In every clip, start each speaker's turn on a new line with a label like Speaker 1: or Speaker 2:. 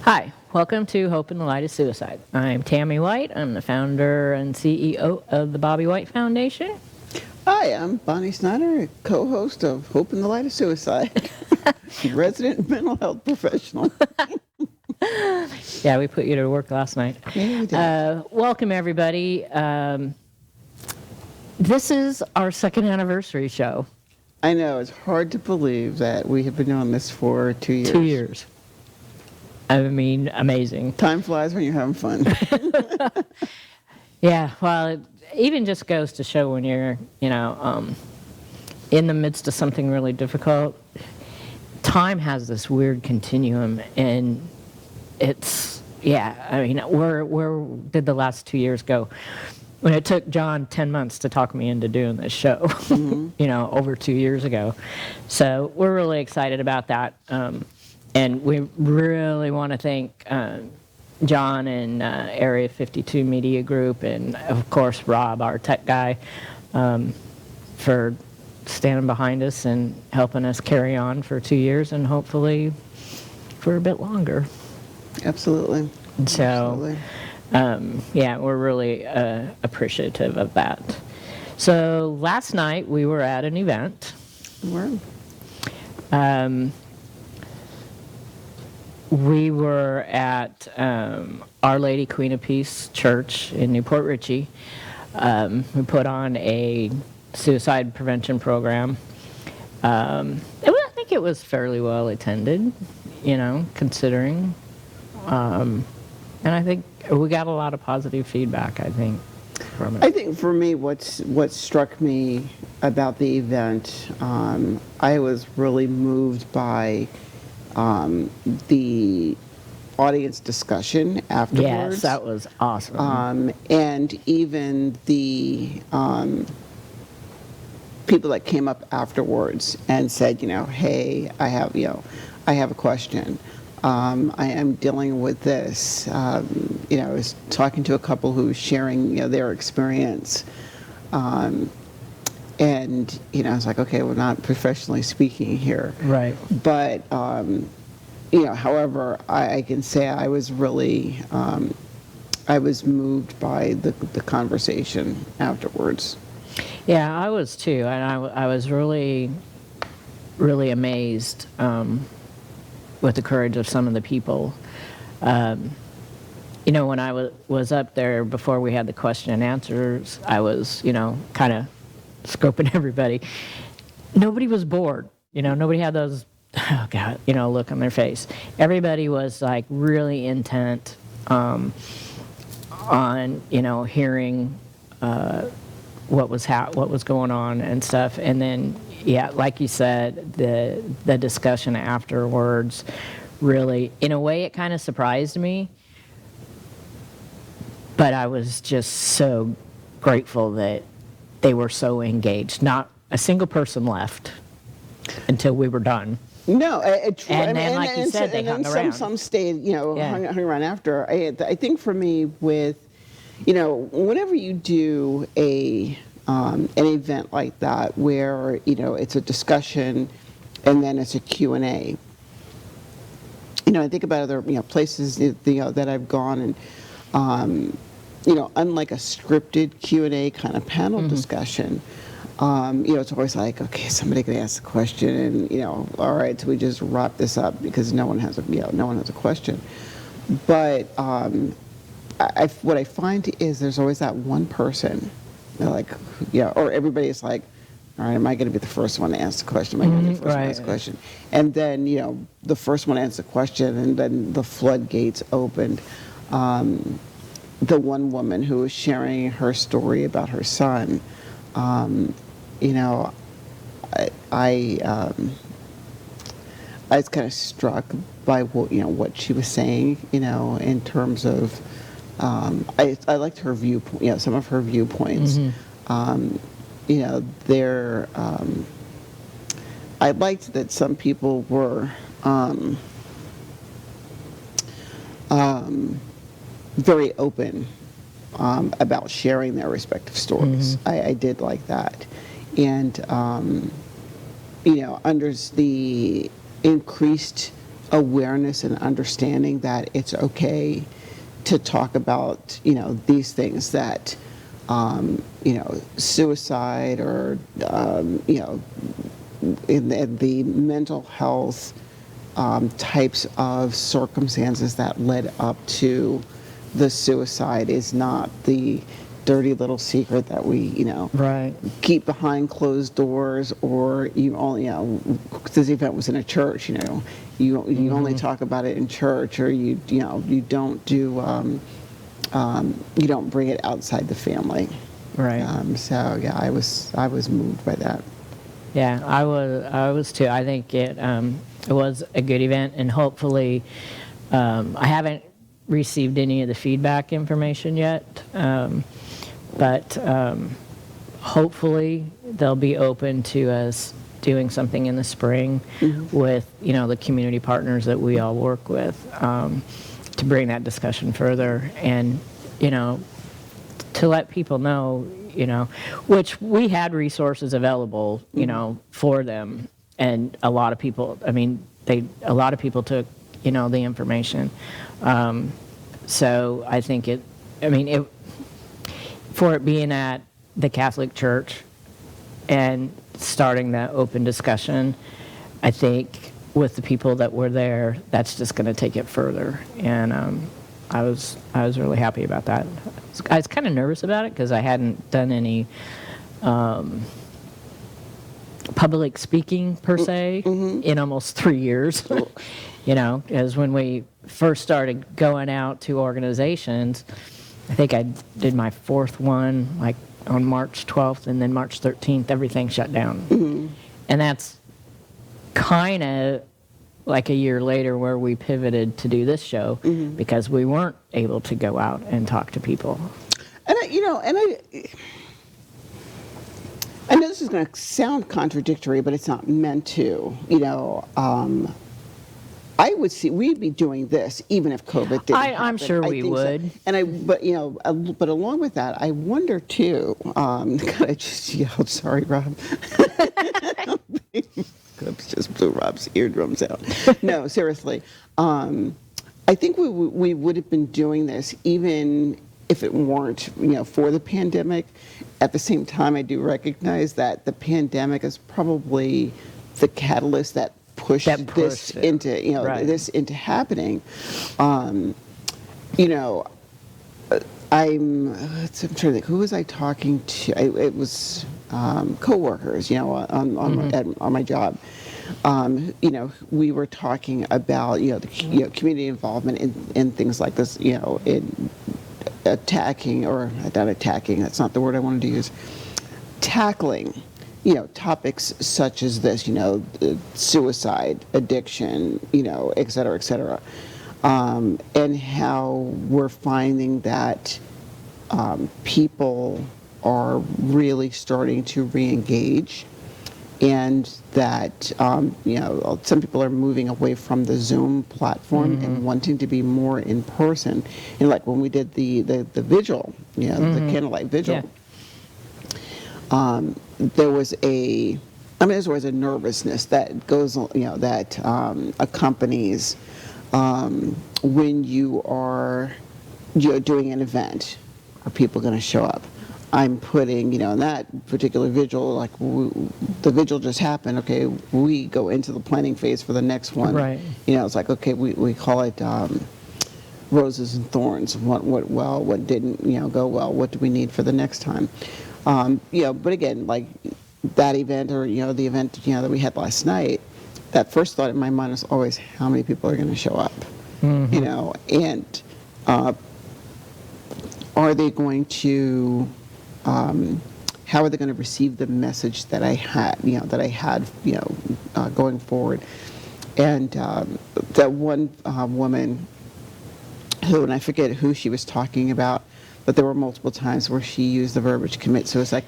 Speaker 1: Hi, welcome to Hope in the Light of Suicide. I'm Tammy White. I'm the founder and CEO of the Bobby White Foundation.
Speaker 2: Hi, I'm Bonni Snyder, co-host of Hope in the Light of Suicide, resident mental health professional.
Speaker 1: Yeah, we put you to work last night.
Speaker 2: Yeah, we did.
Speaker 1: Welcome, everybody. This is our second anniversary show.
Speaker 2: I know, it's hard to believe that we have been doing this for 2 years.
Speaker 1: 2 years. I mean, amazing.
Speaker 2: Time flies when you're having fun.
Speaker 1: Yeah, well, it even just goes to show when you're, in the midst of something really difficult, time has this weird continuum, and it's, I mean, where did the last 2 years go? When it took John 10 months to talk me into doing this show, over 2 years ago. So we're really excited about that. And we really want to thank John and Area 52 Media Group, and of course Rob, our tech guy, for standing behind us and helping us carry on for 2 years and hopefully for a bit longer.
Speaker 2: Absolutely.
Speaker 1: So, we're really appreciative of that. So last night we were at an event. We were at Our Lady Queen of Peace Church in Port Richey. We put on a suicide prevention program. I think it was fairly well attended, considering. And I think we got a lot of positive feedback, from it.
Speaker 2: I think for me, what struck me about the event, I was really moved by the audience discussion afterwards.
Speaker 1: Yes, that was awesome.
Speaker 2: And even the people that came up afterwards and said, hey, I have a question. I am dealing with this. I was talking to a couple who was sharing, their experience. And, I was like, okay, we're not professionally speaking here.
Speaker 1: Right.
Speaker 2: But, however, I can say I was really, I was moved by the conversation afterwards.
Speaker 1: Yeah, I was too. And I was really, really amazed with the courage of some of the people. When I was up there before we had the question and answers, I was, kind of scoping everybody. Nobody was bored. Nobody had those, oh God, look on their face. Everybody was like really intent on, hearing what was going on and stuff. And then, like you said, the discussion afterwards really, in a way, it kind of surprised me. But I was just so grateful that they were so engaged. Not a single person left until we were done.
Speaker 2: No,
Speaker 1: and then, like you said, they hung around.
Speaker 2: Some stayed, hung around after. I think for me, with, whenever you do an event like that, where it's a discussion, and then it's a Q&A. I think about other places that I've gone, and unlike a scripted Q&A kind of panel discussion, it's always like, okay, somebody can ask a question, and all right, so we just wrap this up because no one has a question. But what I find is there's always that one person, or everybody's like, all right, am I going to be the first one to ask the question? Am I going to be the first one to ask the question? And then the first one answers the question, and then the floodgates opened. The one woman who was sharing her story about her son, I was kind of struck by what she was saying, in terms of, I liked her viewpoint, some of her viewpoints. I liked that some people were very open about sharing their respective stories. I did like that. And, under the increased awareness and understanding that it's okay to talk about, these things that, suicide or, in the mental health types of circumstances that led up to the suicide is not the dirty little secret that we,
Speaker 1: Right.
Speaker 2: keep behind closed doors, or you only, this event was in a church, you only talk about it in church, or you don't do, you don't bring it outside the family.
Speaker 1: Right.
Speaker 2: So yeah, I was moved by that.
Speaker 1: Yeah, I was too. I think it was a good event, and hopefully, I haven't received any of the feedback information yet, but hopefully they'll be open to us doing something in the spring with the community partners that we all work with, to bring that discussion further, and to let people know, which we had resources available, for them, and a lot of people, a lot of people took, the information. So I think for it being at the Catholic Church and starting that open discussion, I think with the people that were there, that's just going to take it further. And I was really happy about that. I was kind of nervous about it because I hadn't done any public speaking per se in almost 3 years. As when we first started going out to organizations, I think I did my fourth one like on March 12th, and then March 13th, everything shut down. And that's kind of like a year later where we pivoted to do this show because we weren't able to go out and talk to people.
Speaker 2: And I know this is going to sound contradictory, but it's not meant to. I would see we'd be doing this even if COVID didn't happen.
Speaker 1: I'm sure we would.
Speaker 2: So. But along with that, I wonder too. God, I just yelled. Sorry, Rob. Just blew Rob's eardrums out. No, seriously. I think we would have been doing this even if it weren't, for the pandemic. At the same time, I do recognize that the pandemic is probably the catalyst that pushed this into,
Speaker 1: right.
Speaker 2: this into happening. I'm trying to think, who was I talking to? It was coworkers, on my job. We were talking about, the community involvement in things like this, in attacking, or not attacking, that's not the word I wanted to use, tackling, topics such as this, suicide, addiction, et cetera, et cetera. And how we're finding that people are really starting to re-engage, and that some people are moving away from the Zoom platform and wanting to be more in person. And like when we did the vigil, the candlelight vigil, there was there's always a nervousness that goes, that accompanies when you are doing an event. Are people going to show up? I'm putting, in that particular vigil, like the vigil just happened, okay, we go into the planning phase for the next one.
Speaker 1: Right.
Speaker 2: It's like, okay, we call it roses and thorns. What well, what didn't, go well, what do we need for the next time? But again, like that event, or, the event, that we had last night, that first thought in my mind is always, how many people are going to show up? And are they going to, how are they going to receive the message that I had, going forward? And that one woman who, and I forget who she was talking about, but there were multiple times where she used the verbiage commit suicide.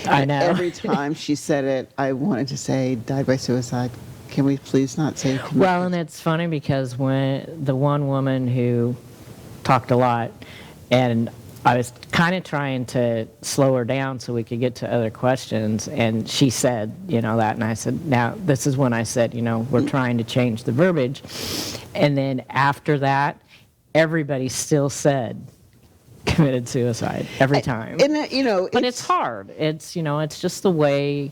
Speaker 1: I know.
Speaker 2: Every time she said it, I wanted to say died by suicide. Can we please not say commit?
Speaker 1: Well, and it's funny because when the one woman who talked a lot, and I was kind of trying to slow her down so we could get to other questions, and she said, that, and I said, now, this is when I said, we're trying to change the verbiage. And then after that, everybody still said committed suicide every time.
Speaker 2: And
Speaker 1: but it's hard. It's, it's just the way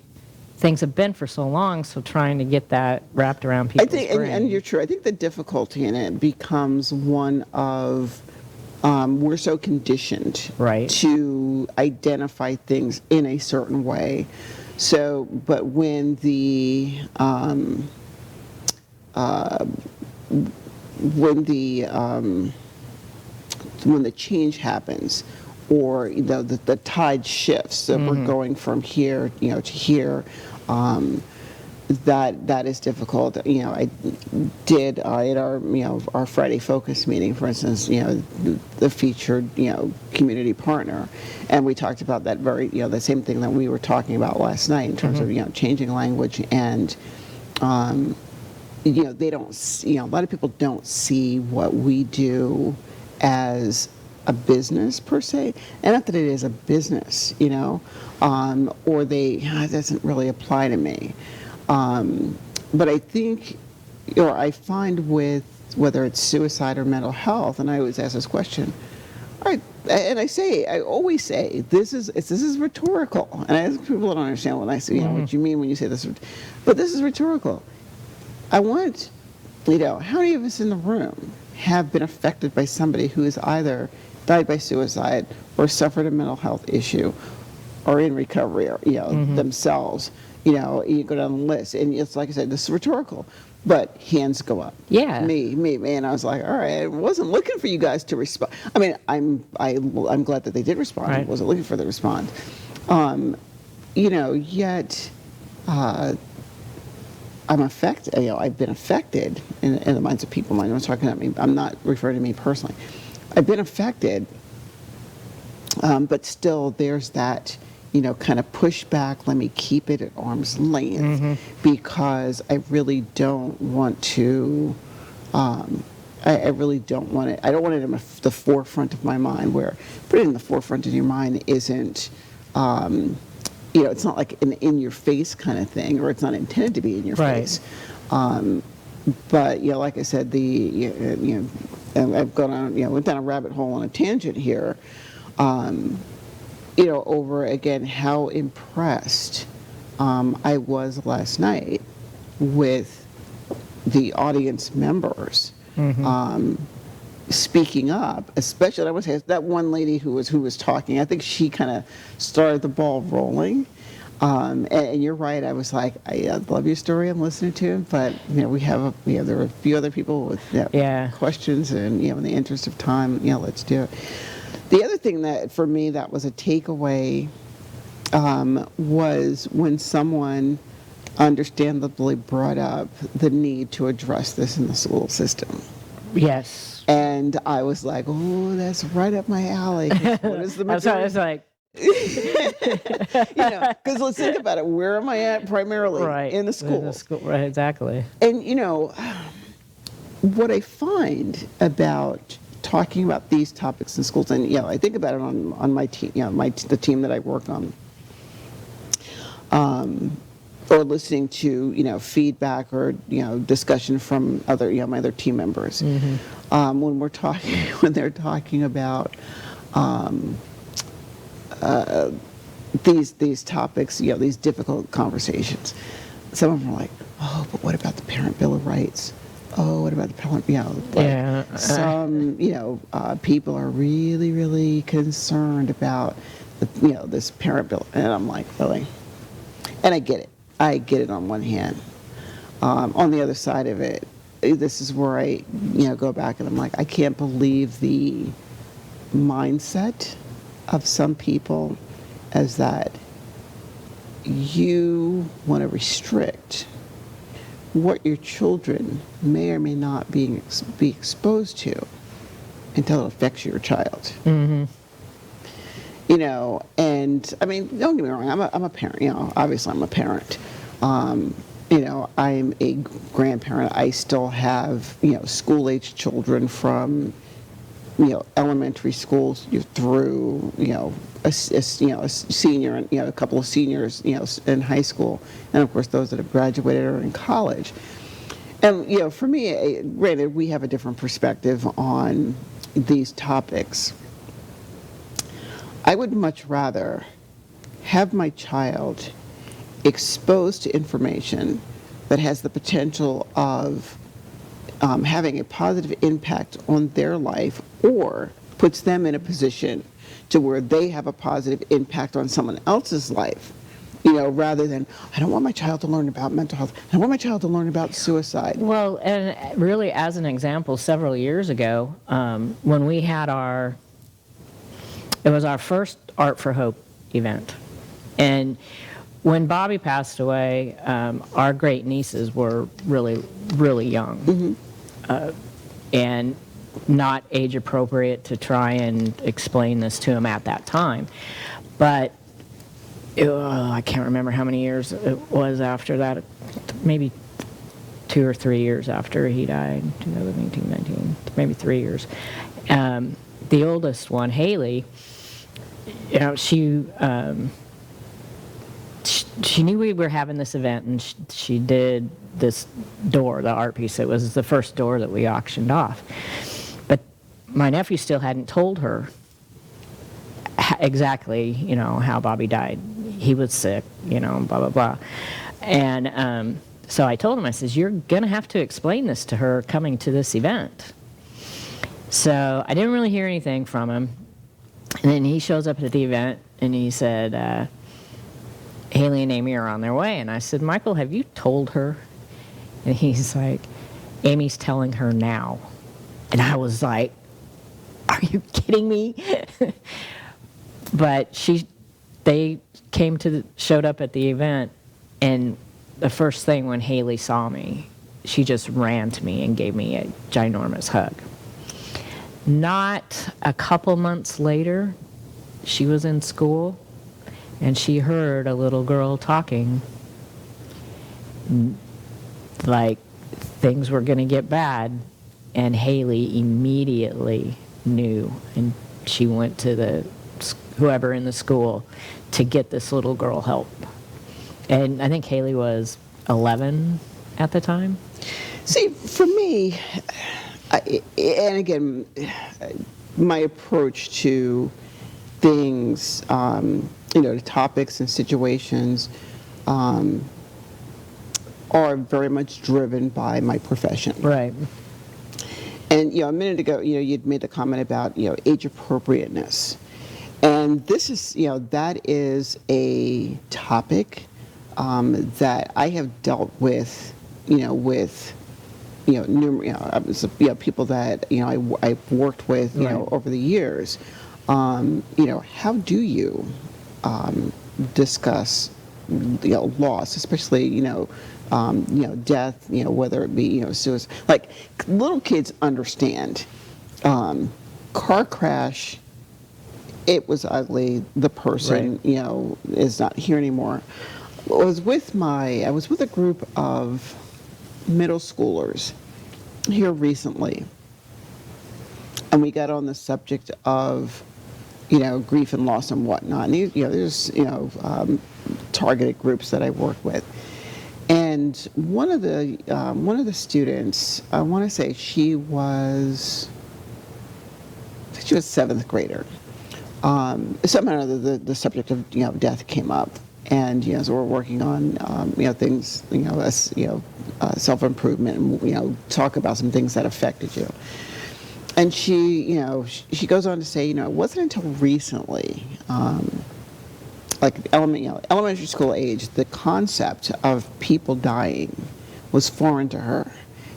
Speaker 1: things have been for so long, so trying to get that wrapped around people's brains.
Speaker 2: And you're true. I think the difficulty in it becomes one of we're so conditioned to identify things in a certain way. So, but when the change happens, or the tide shifts, so we're going from here, to here. That is difficult. I did at our Friday focus meeting, for instance, the featured community partner, and we talked about that the same thing that we were talking about last night in terms of changing language, and they don't see, a lot of people don't see what we do as a business per se, and not that it is a business, or it doesn't really apply to me. But I think, or I find with whether it's suicide or mental health, and I always ask this question, I always say, this is rhetorical. And I ask people that don't understand when I say, what you mean when you say this, but this is rhetorical. I want, how many of us in the room have been affected by somebody who has either died by suicide or suffered a mental health issue or in recovery, or, themselves? You go down the list, and it's like I said, this is rhetorical, but hands go up.
Speaker 1: Yeah.
Speaker 2: Me, and I was like, all right, I wasn't looking for you guys to respond. I mean, I'm glad that they did respond.
Speaker 1: Right.
Speaker 2: I wasn't looking for the response. Yet I'm affected. I've been affected in the minds of people. I'm not talking about me. I'm not referring to me personally. I've been affected, but still, there's that. Kind of push back, let me keep it at arm's length, because I really don't want to, I really don't want it, I don't want it in the forefront of my mind, where putting it in the forefront of your mind isn't, it's not like an in-your-face kind of thing, or it's not intended to be in your face. But, like I said, I've gone on, went down a rabbit hole on a tangent here, over again how impressed I was last night with the audience members speaking up, especially I would say that one lady who was talking. I think she kind of started the ball rolling. And you're right. I was like, I love your story. I'm listening to it, but there were a few other people with questions, and in the interest of time, let's do it. The other thing that, for me, that was a takeaway was when someone understandably brought up the need to address this in the school system.
Speaker 1: Yes.
Speaker 2: And I was like, oh, that's right up my alley. What is the
Speaker 1: majority? I was like...
Speaker 2: because let's think about it. Where am I at primarily?
Speaker 1: Right.
Speaker 2: In the school.
Speaker 1: Right, exactly.
Speaker 2: And, what I find about talking about these topics in schools, and I think about it on my team, the team that I work on, or listening to feedback or discussion from other my other team members, when they're talking about these topics, these difficult conversations. Some of them are like, oh, but what about the Parent Bill of Rights? Oh, what about the parent? Some people are really, really concerned about this parent bill, and I'm like, really? And I get it. I get it on one hand. On the other side of it, this is where I go back and I'm like, I can't believe the mindset of some people as that you want to restrict what your children may or may not be exposed to until it affects your child. And I mean, don't get me wrong, I'm a parent, obviously I'm a parent. I'm a grandparent. I still have, school-age children from elementary schools through, a senior and, a couple of seniors, in high school, and of course those that have graduated or in college. And, for me, granted, we have a different perspective on these topics. I would much rather have my child exposed to information that has the potential of having a positive impact on their life, or puts them in a position to where they have a positive impact on someone else's life, rather than, I don't want my child to learn about mental health, I don't want my child to learn about suicide.
Speaker 1: Well, and really, as an example, several years ago, when we had it was our first Art for Hope event. And when Bobby passed away, our great nieces were really, really young. Mm-hmm. And not age appropriate to try and explain this to him at that time. But I can't remember how many years it was after that, maybe 2 or 3 years after he died, 2018, 19, maybe 3 years. The oldest one, Haley, she knew we were having this event, and she did this door, the art piece. It was the first door that we auctioned off. But my nephew still hadn't told her exactly, how Bobby died. He was sick, blah, blah, blah. And so I told him, I says, you're going to have to explain this to her coming to this event. So I didn't really hear anything from him. And then he shows up at the event, and he said, Haley and Amy are on their way. And I said, Michael, have you told her? And he's like, Amy's telling her now. And I was like, are you kidding me? But they showed up at the event, and the first thing when Haley saw me, she just ran to me and gave me a ginormous hug. Not a couple months later, she was in school, and she heard a little girl talking like things were going to get bad, and Haley immediately knew, and she went to whoever in the school to get this little girl help. And I think Haley was 11 at the time.
Speaker 2: See, for me, and again, my approach to things, to topics and situations, are very much driven by my profession.
Speaker 1: Right.
Speaker 2: And, a minute ago, you'd made the comment about, age appropriateness. And this is, that is a topic that I have dealt with, numerous, people that, I've worked with,
Speaker 1: right.
Speaker 2: Over the years. How do you discuss, loss, especially, death, whether it be, suicide. Like, little kids understand. Car crash, it was ugly. The person,
Speaker 1: right.
Speaker 2: Is not here anymore. I was with a group of middle schoolers here recently, and we got on the subject of, grief and loss and whatnot. And there's targeted groups that I work with, and one of the students, I want to say she was 7th grader. Somehow the subject of death came up, and so we're working on things self-improvement, and talk about some things that affected you. And she goes on to say, it wasn't until recently, like elementary school age, the concept of people dying was foreign to her.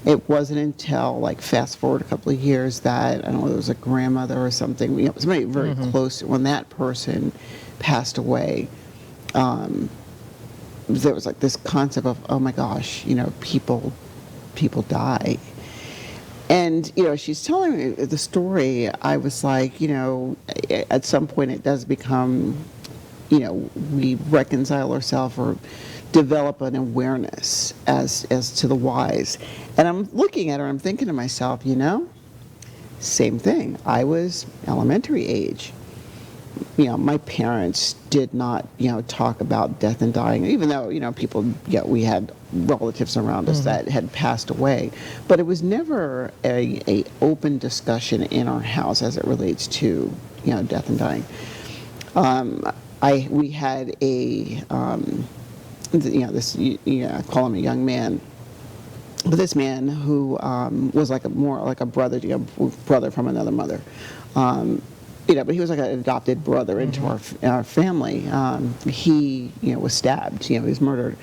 Speaker 2: It wasn't until, like, fast forward a couple of years that, I don't know, there was a grandmother or something, somebody very mm-hmm. close, when that person passed away, there was like this concept of, oh my gosh, people die. And, she's telling me the story. I was like, at some point it does become, we reconcile ourselves or develop an awareness as to the whys. And I'm looking at her, I'm thinking to myself, same thing. I was elementary age. My parents did not, talk about death and dying, even though, people, we had relatives around us that had passed away. But it was never a open discussion in our house as it relates to, death and dying. We had I call him a young man, but this man who was more like a brother, brother from another mother. But he was like an adopted brother into our family. He, was stabbed. He was murdered.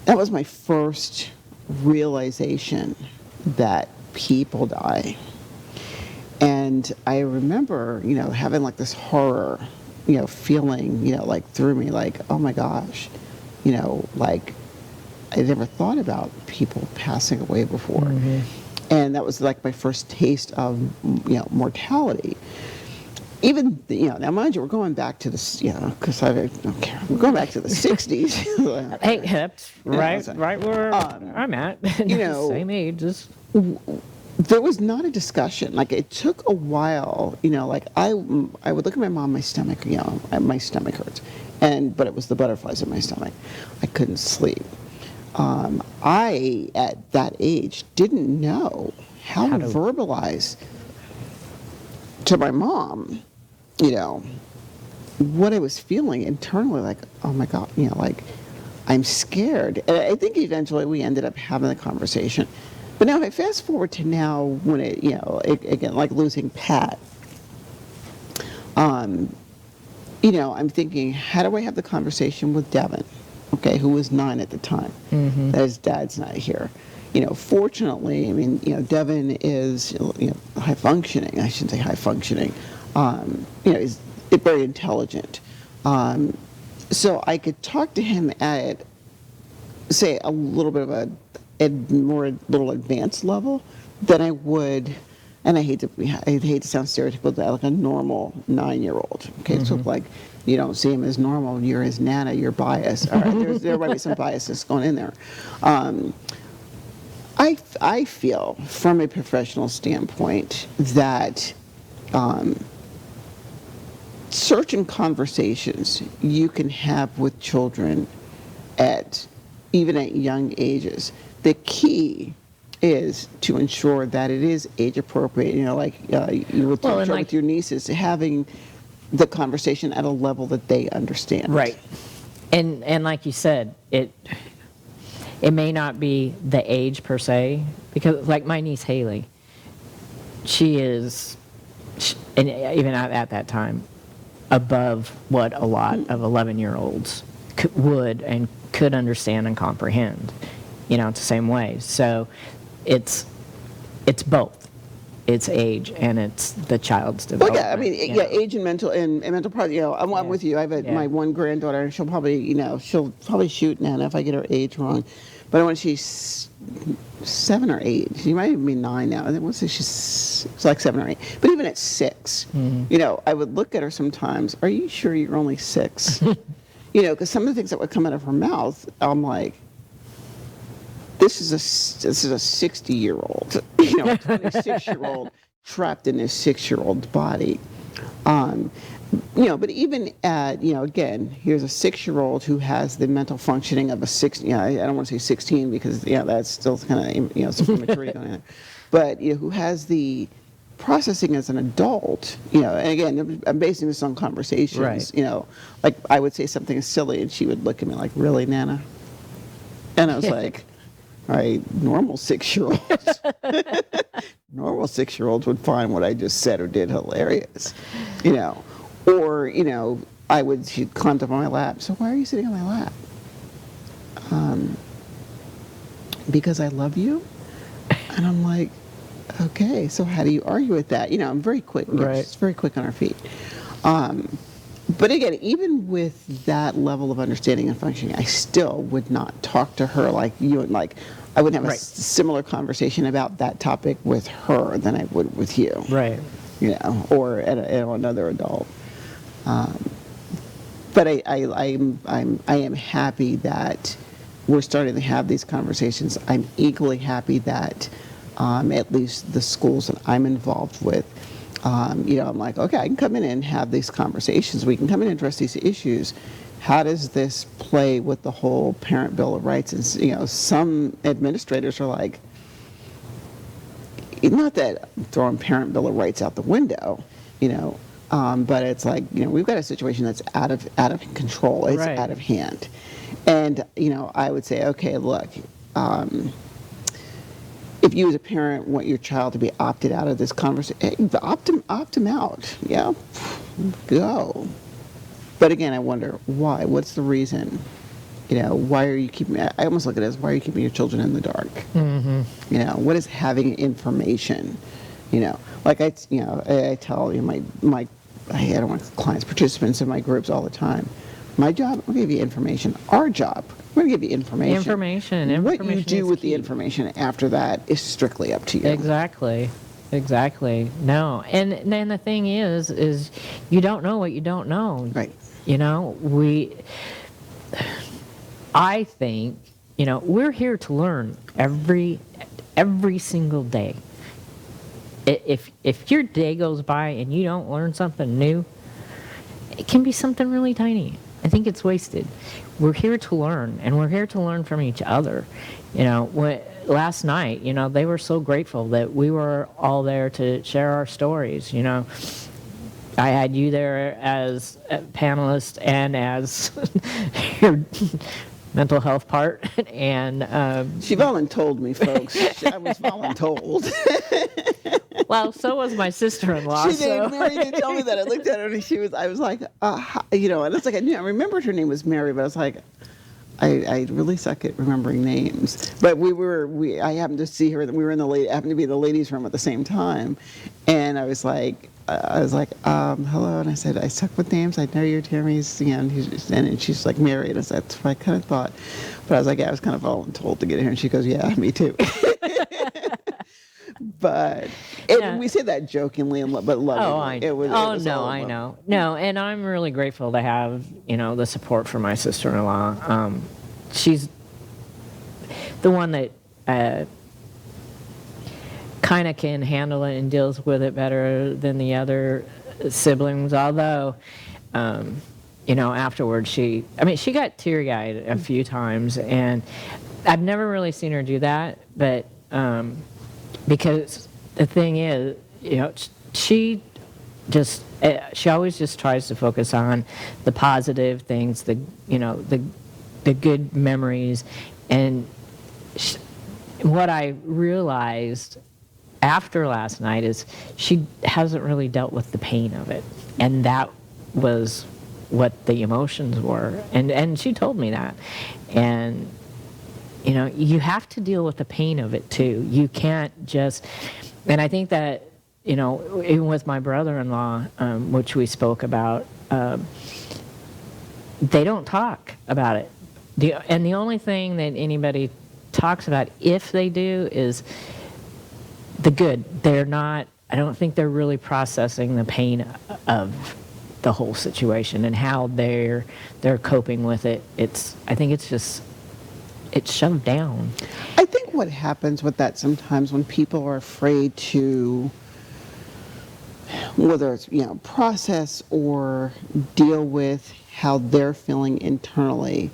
Speaker 2: That was my first realization that people die. And I remember, having like this horror, feeling, through me, like, oh my gosh, like I never thought about people passing away before. And that was like my first taste of, mortality. Even, now mind you, we're going back to the, because we're going back to the 60s.
Speaker 1: Hey, that's right where I'm at. Same age.
Speaker 2: There was not a discussion. Like, it took a while, like I would look at my mom, my stomach, my stomach hurts. But it was the butterflies in my stomach. I couldn't sleep. I, at that age, didn't know how to verbalize to my mom, what I was feeling internally, like, oh my God, like, I'm scared. And I think eventually we ended up having the conversation. But now if I fast forward to now when again, like losing Pat, I'm thinking, how do I have the conversation with Devin, who was 9 at the time, that his dad's not here. Fortunately, I mean, Devin is, high functioning. I shouldn't say high functioning. He's very intelligent. So I could talk to him at, say, a little bit of a little advanced level than I would, and I hate to sound stereotypical, like a normal 9-year-old. So like, you don't see him as normal, you're his nana, you're biased. All right, there might be some biases going in there. I feel, from a professional standpoint, that certain conversations you can have with children even at young ages. The key is to ensure that it is age appropriate. You were talking with your nieces, having the conversation at a level that they understand.
Speaker 1: Right. And like you said, it may not be the age per se, because like my niece Haley, she is, and even at that time, above what a lot of 11-year-olds would and could understand and comprehend, it's the same way. So it's both. It's age and it's the child's development.
Speaker 2: Well, yeah, age and mental progress. I'm with you. I have my one granddaughter, and she'll probably shoot Nana if I get her age wrong. But when she's 7 or 8, she might even be 9 now. And let's say she's like 7 or 8. But even at 6, I would look at her sometimes. Are you sure you're only 6? Because some of the things that would come out of her mouth, I'm like, this is a 60-year-old, a 26-year-old trapped in this 6-year-old's body. But even at, again, here's a 6-year-old who has the mental functioning of a 6, I don't want to say 16 because, that's still kind of, some maturity going on. But, who has the processing as an adult, and again, I'm basing this on conversations,
Speaker 1: right.
Speaker 2: Like I would say something silly and she would look at me like, really, Nana? And I was like, all right, normal 6-year-olds. Normal 6-year-olds would find what I just said or did hilarious, Or, she'd climb up on my lap. So why are you sitting on my lap? Because I love you? And I'm like, okay, so how do you argue with that? I'm very quick.
Speaker 1: Right.
Speaker 2: She's very quick on her feet. But again, even with that level of understanding and functioning, I still would not talk to her like you and like I wouldn't have a similar conversation about that topic with her than I would with you.
Speaker 1: Right.
Speaker 2: Or another adult. But I am happy that we're starting to have these conversations. I'm equally happy that at least the schools that I'm involved with, I'm like, okay, I can come in and have these conversations. We can come in and address these issues. How does this play with the whole Parent Bill of Rights? And, some administrators are like, not that I'm throwing Parent Bill of Rights out the window, but it's like, we've got a situation that's out of control. It's
Speaker 1: Right.
Speaker 2: out of hand. And, I would say, okay, look, if you as a parent want your child to be opted out of this conversation, opt him out. Yeah, go. But again, I wonder why. What's the reason? Why are you keeping? I almost look at it as, why are you keeping your children in the dark? Mm-hmm. What is having information? Like I tell I don't want clients, participants in my groups all the time. My job, I'm going to give you information. Our job, we're going to give you information.
Speaker 1: Information
Speaker 2: What you
Speaker 1: is
Speaker 2: do with
Speaker 1: key.
Speaker 2: the information after that is strictly up to you.
Speaker 1: Exactly. No, and then the thing is you don't know what you don't know.
Speaker 2: Right.
Speaker 1: I think, we're here to learn every single day. If your day goes by and you don't learn something new, it can be something really tiny. I think it's wasted. We're here to learn, and we're here to learn from each other. Last night, they were so grateful that we were all there to share our stories. I had you there as a panelist and as your mental health part, and
Speaker 2: She voluntold me, folks. I was voluntold.
Speaker 1: well, so was my sister-in-law.
Speaker 2: She did.
Speaker 1: So.
Speaker 2: Mary did tell me that. I looked at her and I was like, and it's like, I knew, I remembered her name was Mary, but I was like, I really suck at remembering names. But I happened to see her, we were happened to be in the ladies' room at the same time. And I was like, hello. And I said, I suck with names. I know you're Tammy's, and she's like, Mary. And I said, that's what I kind of thought. But I was like, yeah, I was kind of voluntold to get here. And she goes, yeah, me too. But we say that jokingly, but lovingly.
Speaker 1: Oh, I know. I know. No, and I'm really grateful to have, the support from my sister-in-law. She's the one that kind of can handle it and deals with it better than the other siblings. Although, afterwards she got teary-eyed a few times, and I've never really seen her do that, but because the thing is, she always just tries to focus on the positive things, the good memories, and what I realized after last night is she hasn't really dealt with the pain of it, and that was what the emotions were, and she told me that, and you have to deal with the pain of it too. You can't just, and I think that, even with my brother-in-law, which we spoke about, they don't talk about it. And the only thing that anybody talks about, if they do, is the good. I don't think they're really processing the pain of the whole situation and how they're coping with it. I think it's shoved down.
Speaker 2: I think what happens with that sometimes when people are afraid to, whether it's process or deal with how they're feeling internally,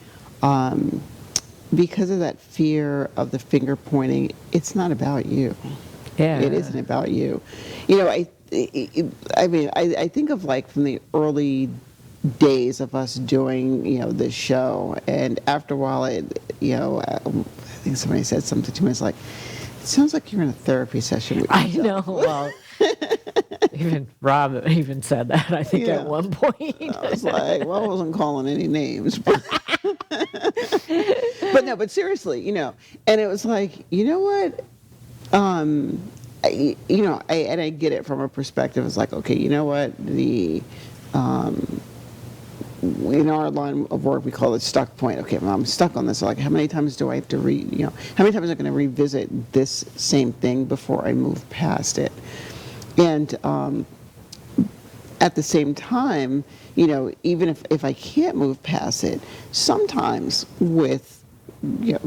Speaker 2: because of that fear of the finger pointing, it's not about you.
Speaker 1: Yeah,
Speaker 2: it isn't about you. I think of like from the early days of us doing this show, and after a while I think somebody said something to me, it's like, it sounds like you're in a therapy session with yourself.
Speaker 1: I know. Well, even Rob even said that, I think, at one point.
Speaker 2: I was like, well, I wasn't calling any names, but but seriously, and it was like, what, I get it from a perspective. It's like, okay, what, in our line of work, we call it stuck point. Okay, well, I'm stuck on this. Like, how many times do I have to how many times am I going to revisit this same thing before I move past it? And at the same time, even if I can't move past it, sometimes with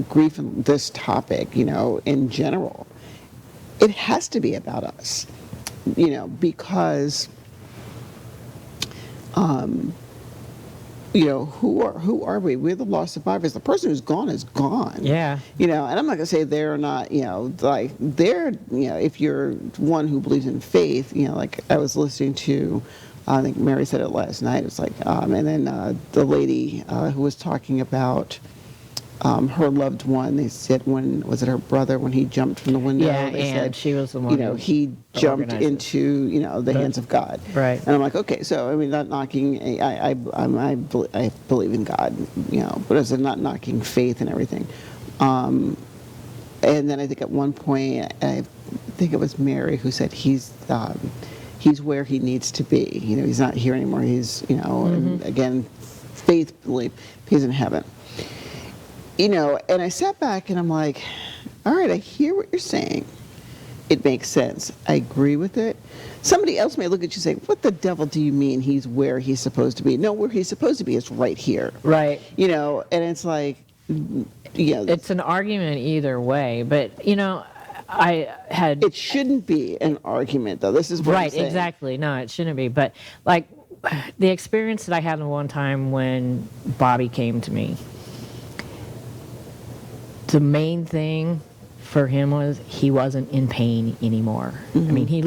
Speaker 2: grief and this topic, in general, it has to be about us, because who are we? We're the lost survivors. The person who's gone is gone.
Speaker 1: Yeah.
Speaker 2: And I'm not gonna say they're not, like they're, if you're one who believes in faith, like I was listening to, I think Mary said it last night. It's like, and then the lady who was talking about her loved one. They said, was it her brother when he jumped from the window?
Speaker 1: Yeah,
Speaker 2: they
Speaker 1: and
Speaker 2: said,
Speaker 1: she was the one who
Speaker 2: he jumped
Speaker 1: organized it.
Speaker 2: into the hands of God.
Speaker 1: Right.
Speaker 2: And I'm like, okay, so I mean, not knocking. I believe in God, but as not knocking faith and everything. And then I think at one point, I think it was Mary who said he's where he needs to be. He's not here anymore. He's and again, faith, belief, he's in heaven. And I sat back and I'm like, all right, I hear what you're saying. It makes sense. I agree with it. Somebody else may look at you and say, what the devil do you mean he's where he's supposed to be? No, where he's supposed to be is right here.
Speaker 1: Right.
Speaker 2: And it's like,
Speaker 1: It's an argument either way, but,
Speaker 2: it shouldn't be an argument, though. This is what I'm
Speaker 1: Right,
Speaker 2: saying.
Speaker 1: exactly. No, it shouldn't be. But, like, the experience that I had one time when Bobby came to me, the main thing for him was he wasn't in pain anymore. I mean, he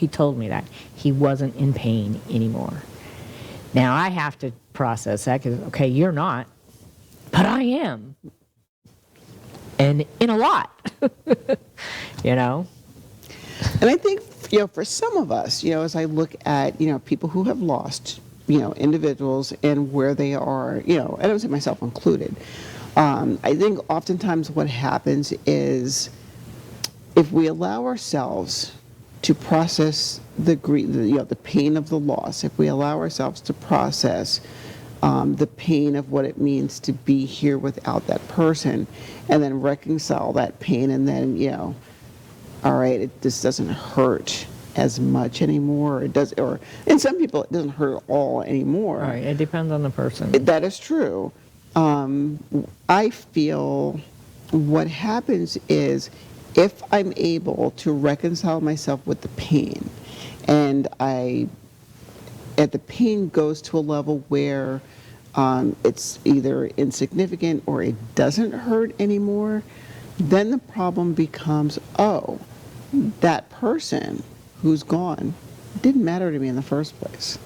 Speaker 1: told me that. He wasn't in pain anymore. Now, I have to process that because, okay, you're not, but I am. And in a lot,
Speaker 2: And I think, for some of us, as I look at, people who have lost, individuals and where they are, I don't say myself included. I think oftentimes what happens is if we allow ourselves to process the grief, the pain of the loss, if we allow ourselves to process the pain of what it means to be here without that person, and then reconcile that pain, and then, all right, this doesn't hurt as much anymore. It does, or in some people it doesn't hurt at all anymore.
Speaker 1: right, it depends on the person.
Speaker 2: That is true. I feel what happens is if I'm able to reconcile myself with the pain, and the pain goes to a level where it's either insignificant or it doesn't hurt anymore, then the problem becomes, that person who's gone didn't matter to me in the first place.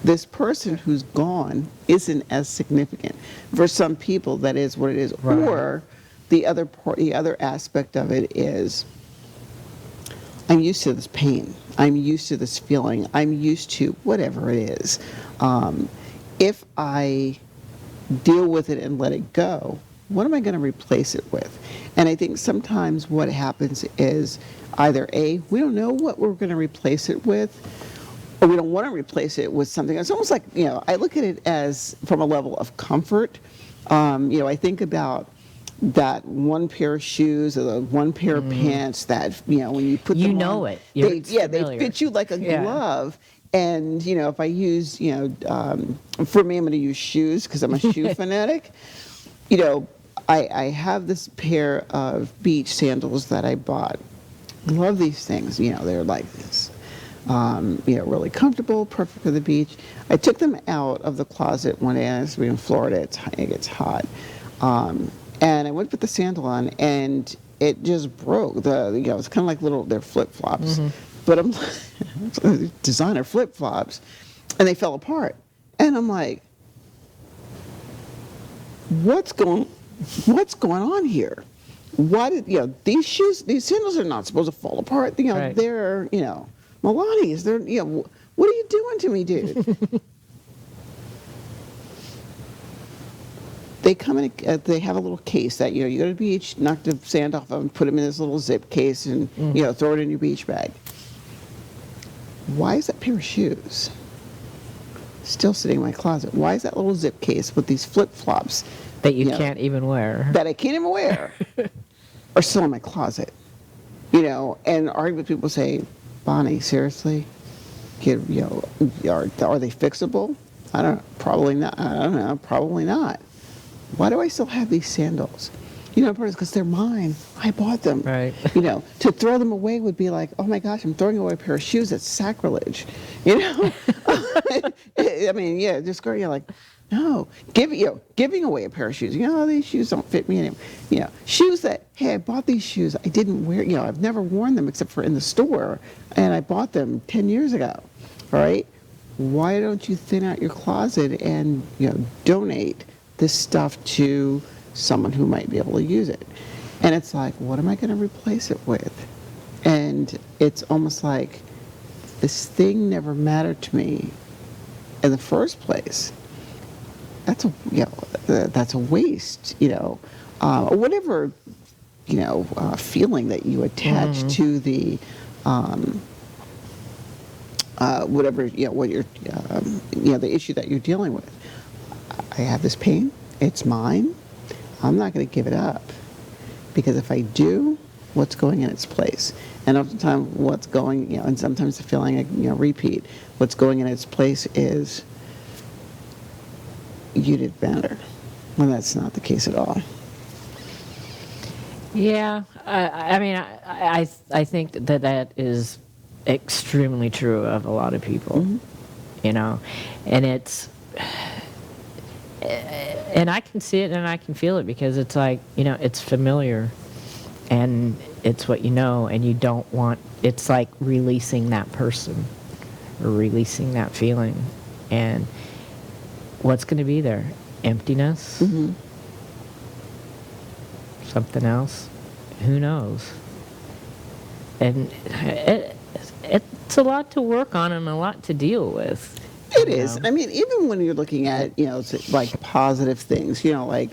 Speaker 2: This person who's gone isn't as significant. For some people, that is what it is.
Speaker 1: Right.
Speaker 2: Or the other aspect of it is, I'm used to this pain. I'm used to this feeling. I'm used to whatever it is. If I deal with it and let it go, what am I going to replace it with? And I think sometimes what happens is either A, we don't know what we're going to replace it with, or we don't want to replace it with something. It's almost like, I look at it as from a level of comfort. I think about that one pair of shoes or the one pair of pants that, when you put them on,
Speaker 1: it.
Speaker 2: they
Speaker 1: familiar.
Speaker 2: fit you like a glove. And, if I use, for me, I'm going to use shoes because I'm a shoe fanatic. I have this pair of beach sandals that I bought. Love these things. They're like this. Really comfortable, perfect for the beach. I took them out of the closet one day. I was in Florida. It gets hot. And I went to put the sandal on, and it just broke. It's kind of like they're flip-flops. But I'm designer flip-flops, and they fell apart. And I'm like, what's going on here? Why did these sandals are not supposed to fall apart?
Speaker 1: Right.
Speaker 2: They're Milani's. They're what are you doing to me, dude? They come in. They have a little case that you go to the beach, knock the sand off of them, put them in this little zip case, and throw it in your beach bag. Why is that pair of shoes still sitting in my closet? Why is that little zip case with these flip-flops
Speaker 1: That you can't even wear.
Speaker 2: that I can't even wear are still in my closet? And argue with people, say, Bonni, seriously? Are they fixable? I don't know. Probably not. I don't know. Probably not. Why do I still have these sandals? You know, because they're mine. I bought them.
Speaker 1: Right.
Speaker 2: You know, to throw them away would be like, oh my gosh, I'm throwing away a pair of shoes. That's sacrilege. You know? I mean, yeah, just you're like, no. Giving away a pair of shoes. You know, these shoes don't fit me anymore. You know, shoes that, hey, I bought these shoes. I didn't wear, you know, I've never worn them except for in the store. And I bought them 10 years ago. All right? Why don't you thin out your closet and, you know, donate this stuff to someone who might be able to use it? And it's like, what am I going to replace it with? And it's almost like this thing never mattered to me in the first place. That's a waste, you know, or whatever, you know, feeling that you attach to the whatever, you know, what you're, you know, the issue that you're dealing with. I have this pain. It's mine. I'm not going to give it up, because if I do, what's going in its place? And oftentimes what's going, you know, and sometimes the feeling, you know, repeat, what's going in its place is, you didn't matter. Well, that's not the case at all.
Speaker 1: Yeah, I mean, I think that is extremely true of a lot of people, you know, and it's, and I can see it and I can feel it, because it's like, you know, it's familiar and it's what you know, and you don't want, it's like releasing that person or releasing that feeling, and what's going to be there? Emptiness? Something else? Who knows? And it's a lot to work on and a lot to deal with.
Speaker 2: It is. I mean, even when you're looking at, you know, like positive things, you know, like,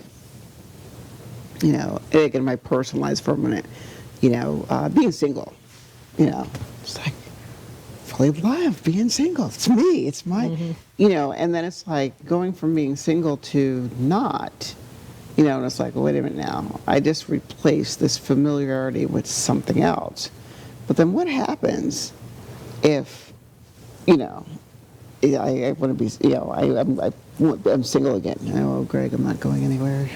Speaker 2: you know, again, my personal life for a minute, you know, being single, you know, it's like, fully love being single. It's me. It's my, you know, and then it's like going from being single to not, you know, and it's like, wait a minute now. I just replaced this familiarity with something else. But then what happens if, you know, I want to be, you know, I'm single again. Oh, Greg, I'm not going anywhere.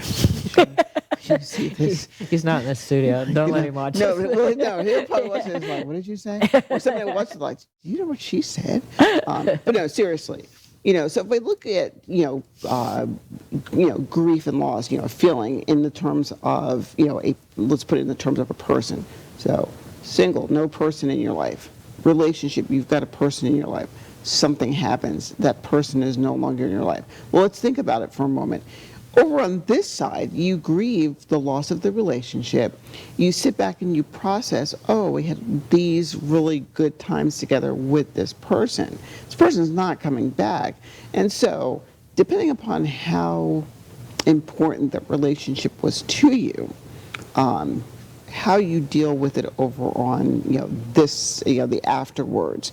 Speaker 2: You see this?
Speaker 1: He's not in the studio. Don't let him watch
Speaker 2: No,
Speaker 1: it.
Speaker 2: really, no. He'll probably watch it. He's like, what did you say? Or somebody will watch it like, do you know what she said? But no, seriously. You know, so if we look at, you know, grief and loss, you know, feeling in the terms of, you know, let's put it in the terms of a person. So single, no person in your life. Relationship, you've got a person in your life. Something happens, that person is no longer in your life. Well, let's think about it for a moment. Over on this side, you grieve the loss of the relationship. You sit back and you process, oh, we had these really good times together with this person. This person's not coming back. And so, depending upon how important that relationship was to you, how you deal with it over on, you know, this, you know, the afterwards,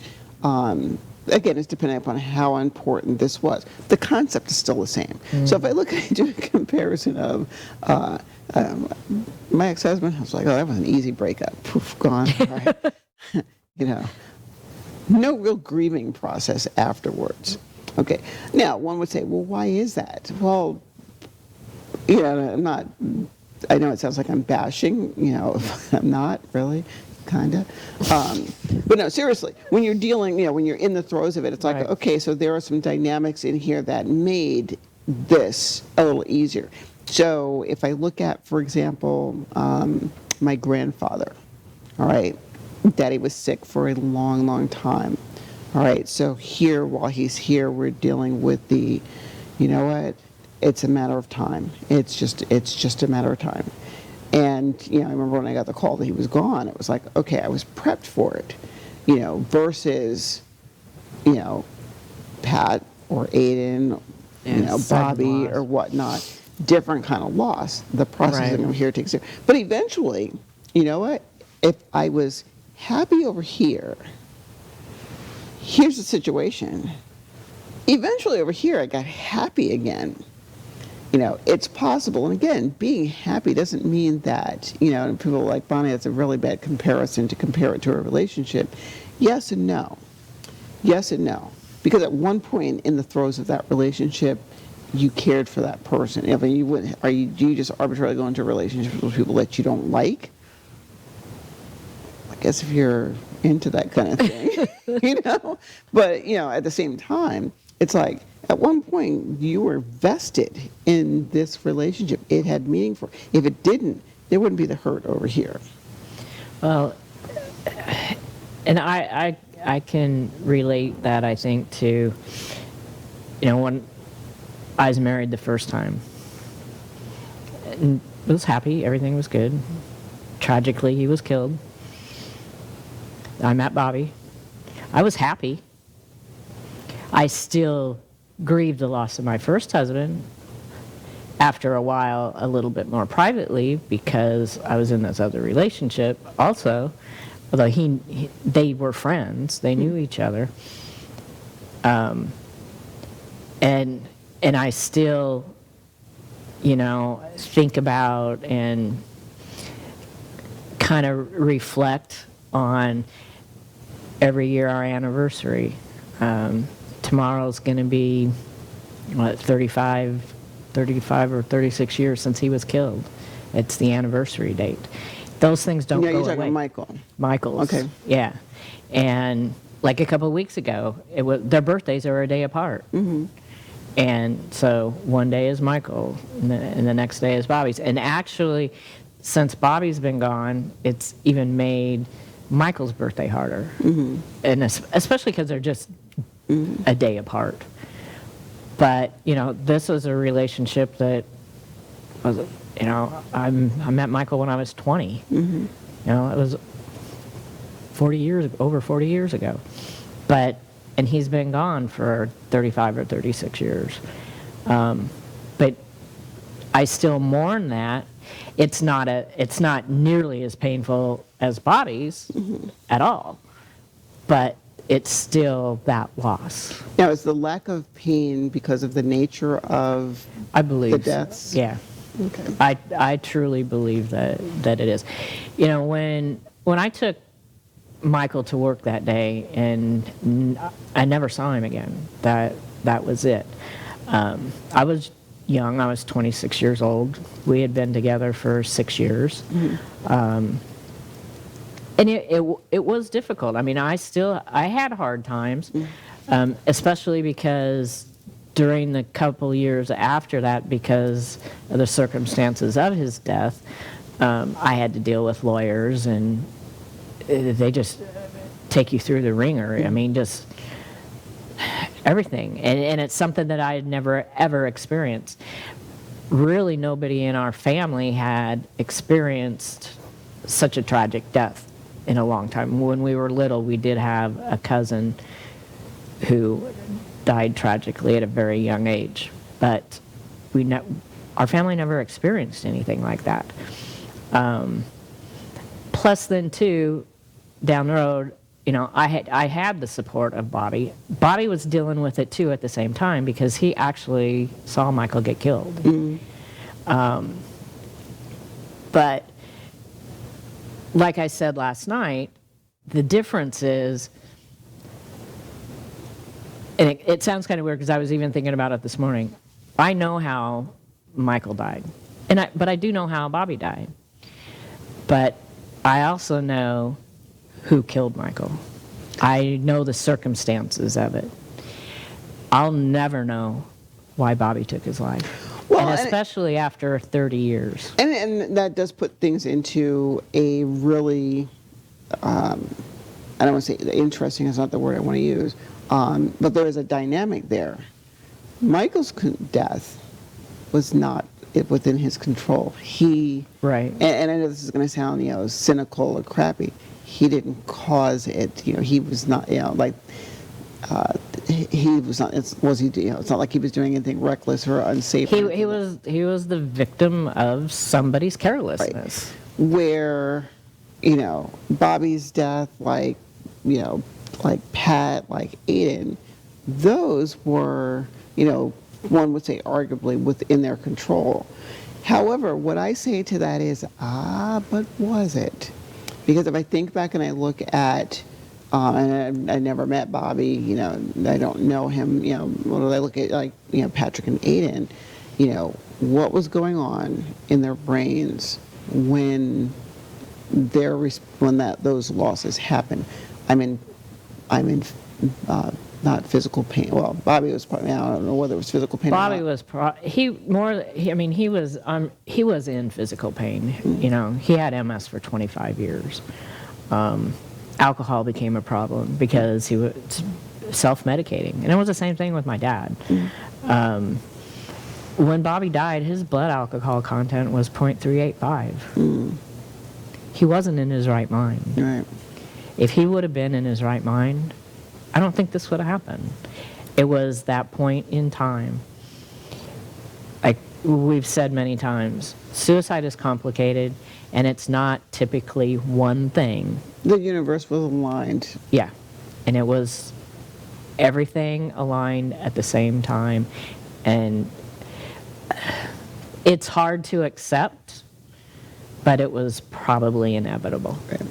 Speaker 2: again, it's depending upon how important this was. The concept is still the same. So if I look at do a comparison of my ex-husband, I was like, oh, that was an easy breakup. Poof, gone. All right. You know, no real grieving process afterwards. Okay. Now, one would say, well, why is that? Well, you know, I know it sounds like I'm bashing, you know, I'm not really. Kind of. But no, seriously, when you're dealing, you know, when you're in the throes of it, it's like,
Speaker 1: Right.
Speaker 2: okay, so there are some dynamics in here that made this a little easier. So if I look at, for example, my grandfather, all right, Daddy was sick for a long, long time. All right, so here, while he's here, we're dealing with the, you know what, it's a matter of time. It's just a matter of time. And, you know, I remember when I got the call that he was gone, it was like, okay, I was prepped for it, you know, versus, you know, Pat or Aiden, you know, Bobby or whatnot, different kind of loss. The processing over here takes it. But eventually, you know what, if I was happy over here, here's the situation. Eventually over here, I got happy again. You know, it's possible. And again, being happy doesn't mean that, you know, and people like Bonni, it's a really bad comparison to compare it to a relationship. Yes and no. Yes and no. Because at one point in the throes of that relationship, you cared for that person. I mean, you wouldn't. Do you just arbitrarily go into relationships with people that you don't like? I guess if you're into that kind of thing, But at the same time, it's like at one point you were vested in this relationship. It had meaning for. If it didn't, there wouldn't be the hurt over here.
Speaker 1: Well, and I can relate that, I think, to, when I was married the first time. And I was happy, everything was good. Tragically, he was killed. I met Bobby. I was happy. I still grieved the loss of my first husband after a while, a little bit more privately, because I was in this other relationship also. Although they were friends, they knew each other, and I still, think about and kind of reflect on every year our anniversary. Tomorrow's going to be 35 or 36 years since he was killed. It's the anniversary date. Those things don't go away.
Speaker 2: You're talking Michael.
Speaker 1: Michael's.
Speaker 2: Okay.
Speaker 1: Yeah. And like a couple of weeks ago, their birthdays are a day apart. Mm-hmm. And so one day is Michael, and the next day is Bobby's. And actually, since Bobby's been gone, it's even made Michael's birthday harder. Mm-hmm. And especially because they're just a day apart. But, this was a relationship that was, I met Michael when I was 20. Mm-hmm. It was over 40 years ago. And he's been gone for 35 or 36 years. But I still mourn that. It's not nearly as painful as Bobby's at all. But it's still that loss.
Speaker 2: Now, is the lack of pain because of the nature of the deaths?
Speaker 1: Yeah.
Speaker 2: Okay.
Speaker 1: I truly believe that it is. When I took Michael to work that day, and I never saw him again. That was it. I was young. I was 26 years old. We had been together for 6 years. Mm-hmm. And it was difficult. I mean, I had hard times, especially because during the couple years after that, because of the circumstances of his death, I had to deal with lawyers, and they just take you through the ringer. I mean, just everything. And it's something that I had never, ever experienced. Really, nobody in our family had experienced such a tragic death in a long time. When we were little, we did have a cousin who died tragically at a very young age, but our family never experienced anything like that. Plus, then too, down the road, I had the support of Bobby. Bobby was dealing with it too at the same time, because he actually saw Michael get killed. Mm-hmm. But like I said last night, the difference is, and it sounds kind of weird because I was even thinking about it this morning. I know how Michael died, but I do know how Bobby died. But I also know who killed Michael. I know the circumstances of it. I'll never know why Bobby took his life. Well, and especially after 30 years.
Speaker 2: And that does put things into a really, I don't want to say interesting, is not the word I want to use, but there is a dynamic there. Michael's death was not within his control.
Speaker 1: Right.
Speaker 2: And I know this is going to sound, cynical or crappy. He didn't cause it. He was not, he was not. It's not like he was doing anything reckless or unsafe.
Speaker 1: He was the victim of somebody's carelessness.
Speaker 2: Right. Where, Bobby's death, like Pat, like Aiden, those were, one would say arguably within their control. However, what I say to that is, but was it? Because if I think back and I look at and I never met Bobby, you know, I don't know him, you know, when I look at, like, you know, Patrick and Aiden, you know, what was going on in their brains when those losses happen. I'm in not physical pain. Well, Bobby was probably, I don't know whether it was physical pain.
Speaker 1: Bobby
Speaker 2: or not.
Speaker 1: was he was in physical pain. You know, he had MS for 25 years. Alcohol became a problem because he was self-medicating, and it was the same thing with my dad. When Bobby died, his blood alcohol content was 0.385. He wasn't in his right mind.
Speaker 2: Right.
Speaker 1: If he would have been in his right mind, I don't think this would have happened. It was that point in time. Like we've said many times, suicide is complicated, and it's not typically one thing.
Speaker 2: The universe was aligned.
Speaker 1: Yeah, and it was everything aligned at the same time, and it's hard to accept, but it was probably inevitable.
Speaker 2: Right.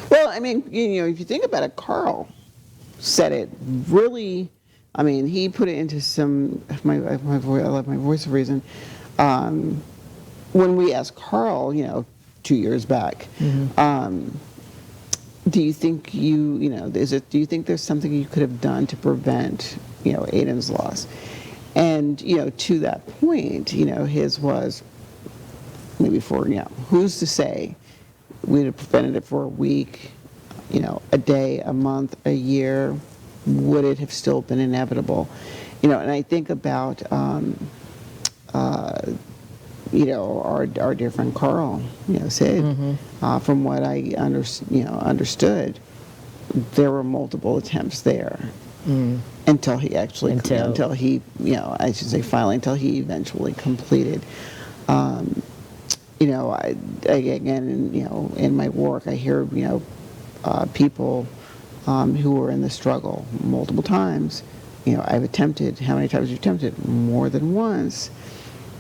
Speaker 2: Well, I mean, you know, if you think about it, Carl said it really. I mean, he put it into some my voice. I love my voice of reason. When we asked Carl, you know, 2 years back, do you think do you think there's something you could have done to prevent, you know, Aiden's loss? And, you know, to that point, you know, his was maybe for, you know, who's to say we'd have prevented it for a week, you know, a day, a month, a year, would it have still been inevitable? You know, and I think about, you know, our dear friend Carl, you know, Sid, from what I understood, there were multiple attempts there until he actually, until he, you know, I should say finally, until he eventually completed. You know, again, you know, in my work, I hear, you know, people who were in the struggle multiple times. You know, I've attempted. How many times have you attempted? More than once.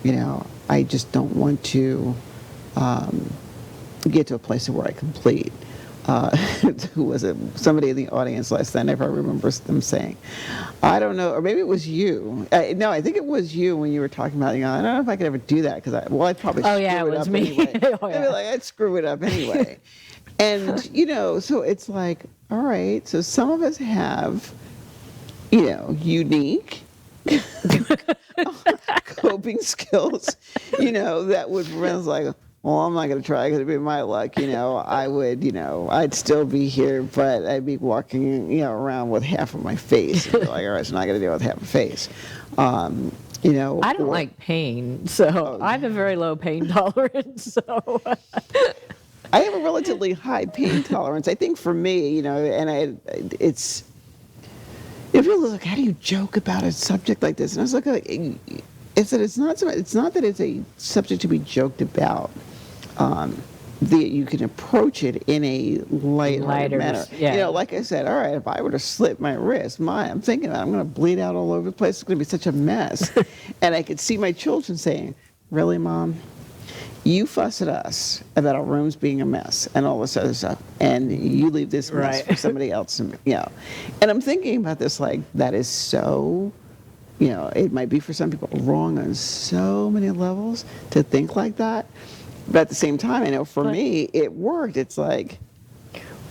Speaker 2: You know, I just don't want to get to a place where I complete. Who was it? Somebody in the audience last night, if I remember them saying, I don't know, or maybe it was you. No, I think it was you when you were talking about, you know, I don't know if I could ever do that because I'd probably screw it up
Speaker 1: me.
Speaker 2: Anyway.
Speaker 1: Oh, yeah.
Speaker 2: I'd be like, I'd screw it up anyway. And, you know, so it's like, all right, so some of us have, you know, unique coping skills, you know, that would prevent us like, well, I'm not going to try because it'd be my luck, you know. I would, you know, I'd still be here, but I'd be walking, you know, around with half of my face. And be like, all right, so I'm not going to deal with half a face. You know.
Speaker 1: I don't like pain, so I have a very low pain tolerance, so.
Speaker 2: I have a relatively high pain tolerance. I think for me, you know, and it feels like, how do you joke about a subject like this? And I was like, it's not that it's a subject to be joked about. You can approach it in a lighter manner.
Speaker 1: Yeah.
Speaker 2: You know, like I said, all right, if I were to slip my wrist, I'm thinking I'm going to bleed out all over the place. It's going to be such a mess. And I could see my children saying, really, Mom? You fuss at us about our rooms being a mess and all this other stuff, and you leave this mess for somebody else. You know, and I'm thinking about this like that is so, you know, it might be for some people wrong on so many levels to think like that, but at the same time, I know for me it worked. It's like,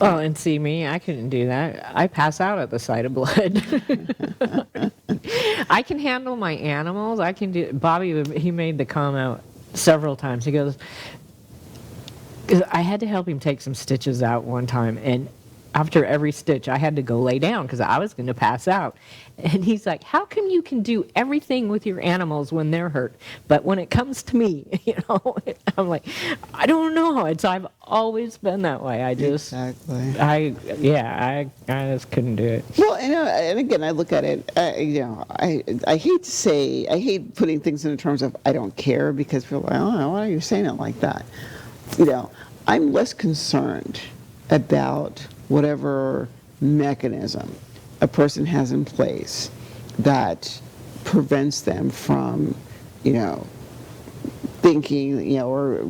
Speaker 1: oh, and see me, I couldn't do that. I pass out at the sight of blood. I can handle my animals. I can do. Bobby, he made the comment several times. He goes, because I had to help him take some stitches out one time, and after every stitch I had to go lay down because I was going to pass out. And he's like, how come you can do everything with your animals when they're hurt, but when it comes to me, you know? I'm like, I don't know. I've always been that way. I just
Speaker 2: exactly.
Speaker 1: I just couldn't do it.
Speaker 2: Well, and again, I look at it. You know, I hate putting things in terms of I don't care, because people are like, oh, why are you saying it like that? You know, I'm less concerned about whatever mechanism a person has in place that prevents them from, you know, thinking, you know, or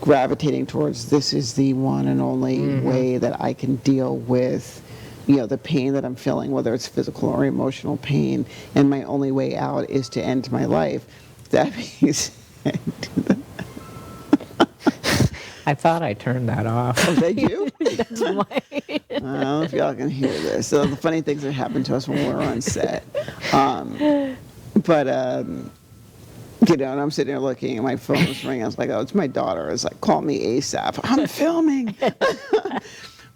Speaker 2: gravitating towards this is the one and only way that I can deal with, the pain that I'm feeling, whether it's physical or emotional pain, and my only way out is to end my life. That means
Speaker 1: I thought I turned that off.
Speaker 2: Oh, did you?
Speaker 1: That's why.
Speaker 2: I don't know if y'all can hear this. So the funny things that happen to us when we're on set. But and I'm sitting there looking, and my phone was ringing. I was like, oh, it's my daughter. It's like, call me ASAP. I'm filming.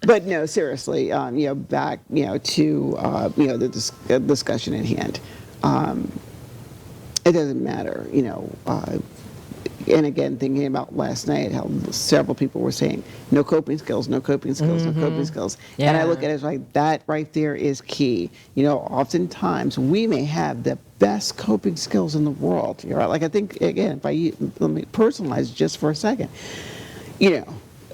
Speaker 2: But no, seriously, back, to, the discussion at hand. It doesn't matter, and again, thinking about last night, how several people were saying, no coping skills, no coping skills, no coping skills.
Speaker 1: Yeah.
Speaker 2: And I look at it as like, that right there is key. Oftentimes we may have the best coping skills in the world. Like, I think, again, let me personalize just for a second. In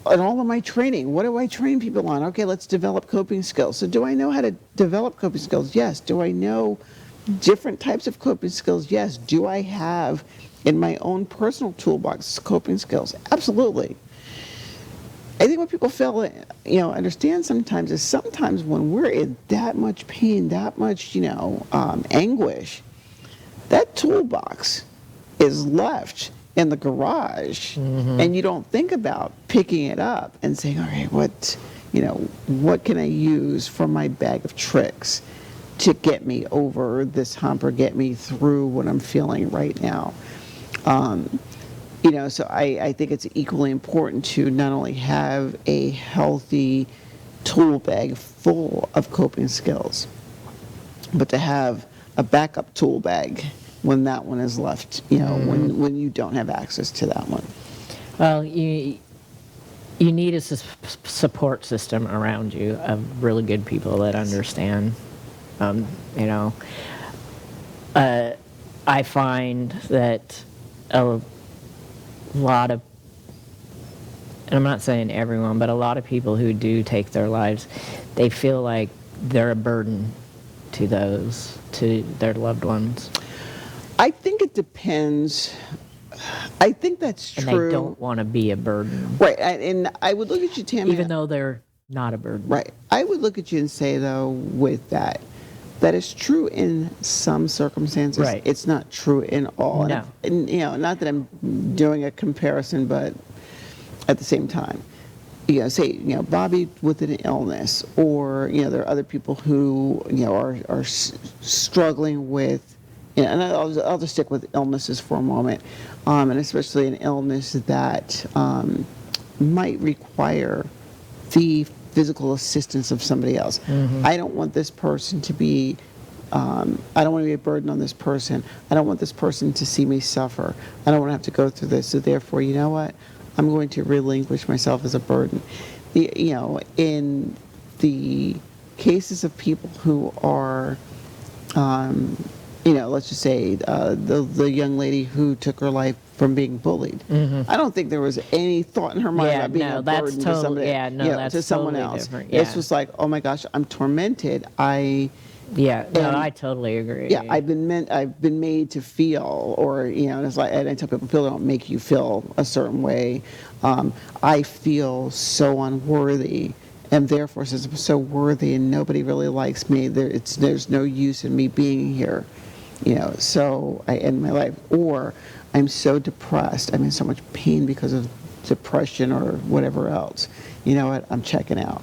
Speaker 2: all of my training, what do I train people on? Okay, let's develop coping skills. So do I know how to develop coping skills? Yes. Do I know different types of coping skills? Yes. Do I have in my own personal toolbox coping skills? Absolutely. I think what people fail to understand sometimes is sometimes when we're in that much pain, that much anguish, that toolbox is left in the garage, and you don't think about picking it up and saying, all right, what can I use from my bag of tricks to get me over this hump or get me through what I'm feeling right now? So I think it's equally important to not only have a healthy tool bag full of coping skills, but to have a backup tool bag when that one is left, when you don't have access to that one.
Speaker 1: Well, you need a support system around you of really good people that understand. I find that a lot of, and I'm not saying everyone, but a lot of people who do take their lives, they feel like they're a burden to their loved ones.
Speaker 2: I think it depends. I think that's true.
Speaker 1: And they don't want to be a burden.
Speaker 2: Right. And I would look at you, Tammy.
Speaker 1: Even though they're not a burden.
Speaker 2: Right. I would look at you and say, though, with that is true in some circumstances.
Speaker 1: Right.
Speaker 2: It's not true in all.
Speaker 1: No.
Speaker 2: And not that I'm doing a comparison, but at the same time, say, Bobby with an illness, or, there are other people who, are struggling with, and I'll just stick with illnesses for a moment, and especially an illness that might require the physical assistance of somebody else. I don't want this person to be, I don't want to be a burden on this person. I don't want this person to see me suffer. I don't want to have to go through this. So therefore, you know what? I'm going to relinquish myself as a burden. In the cases of people who are, let's just say the young lady who took her life from being bullied. I don't think there was any thought in her mind about being a burden to somebody,
Speaker 1: that's
Speaker 2: to someone
Speaker 1: totally
Speaker 2: else.
Speaker 1: different.
Speaker 2: This was like, oh my gosh, I'm tormented.
Speaker 1: I totally agree.
Speaker 2: Yeah, I've been made to feel, or and it's like, and I tell people, people don't make you feel a certain way. I feel so unworthy, and therefore, since I'm so worthy and nobody really likes me, there's no use in me being here. So I end my life. Or I'm so depressed, I'm in so much pain because of depression or whatever else. You know what? I'm checking out.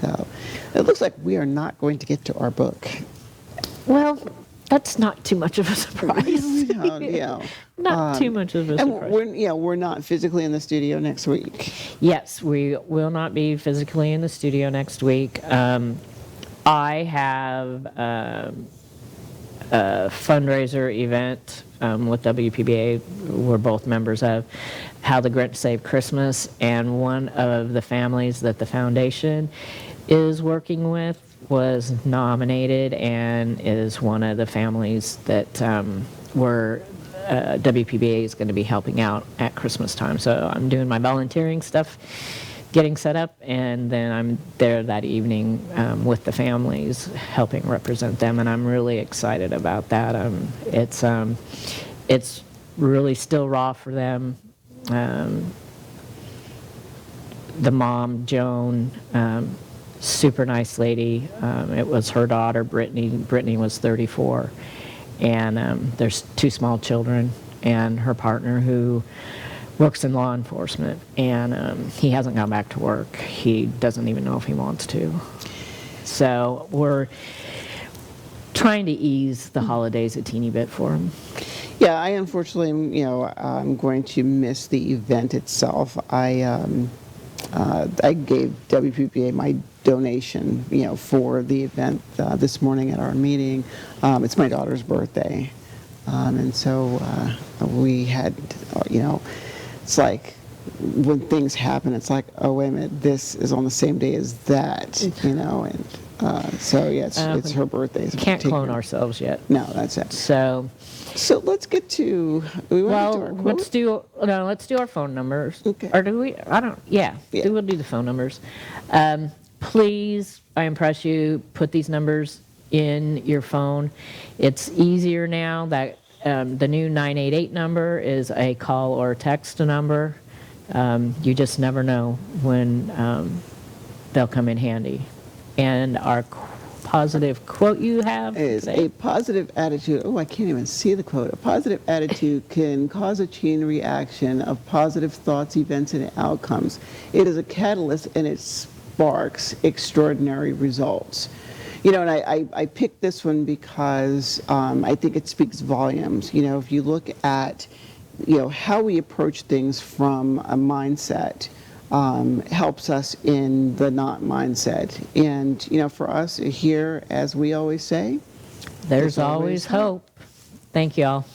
Speaker 2: So it looks like we are not going to get to our book.
Speaker 1: Well, that's not too much of a surprise. Not too much of a surprise.
Speaker 2: And we're not physically in the studio next week.
Speaker 1: Yes, we will not be physically in the studio next week. I have a fundraiser event with WPBA we're both members of, How the Grinch Saved Christmas, and one of the families that the foundation is working with was nominated and is one of the families that WPBA is going to be helping out at Christmas time. So I'm doing my volunteering stuff, getting set up, and then I'm there that evening with the families, helping represent them, and I'm really excited about that. It's really still raw for them. the mom, Joan, super nice lady. It was her daughter, Brittany. Brittany was 34. And there's 2 small children, and her partner who works in law enforcement. And he hasn't gone back to work. He doesn't even know if he wants to. So we're trying to ease the holidays a teeny bit for him.
Speaker 2: Yeah, I unfortunately, I'm going to miss the event itself. I gave WPPA my donation, for the event this morning at our meeting. It's my daughter's birthday, and so we had, it's like when things happen, it's like, oh wait a minute, this is on the same day as that, and so yeah, it's her birthday. So
Speaker 1: Can't clone ourselves yet.
Speaker 2: No, that's it.
Speaker 1: So
Speaker 2: let's get to. We want to get to our quote?
Speaker 1: Let's do our phone numbers.
Speaker 2: Okay.
Speaker 1: Or do we? I don't. Yeah. We'll do the phone numbers. Please, I impress you. Put these numbers in your phone. It's easier now that the new 988 number is a call or text number. You just never know when they'll come in handy. And our positive quote you have
Speaker 2: is
Speaker 1: today?
Speaker 2: A positive attitude. Oh, I can't even see the quote. A positive attitude can cause a chain reaction of positive thoughts, events, and outcomes. It is a catalyst, and it sparks extraordinary results. And I picked this one because I think it speaks volumes. If you look at, how we approach things from a mindset, helps us in the not mindset. And, for us here, as we always say,
Speaker 1: There's always hope. Thank you all.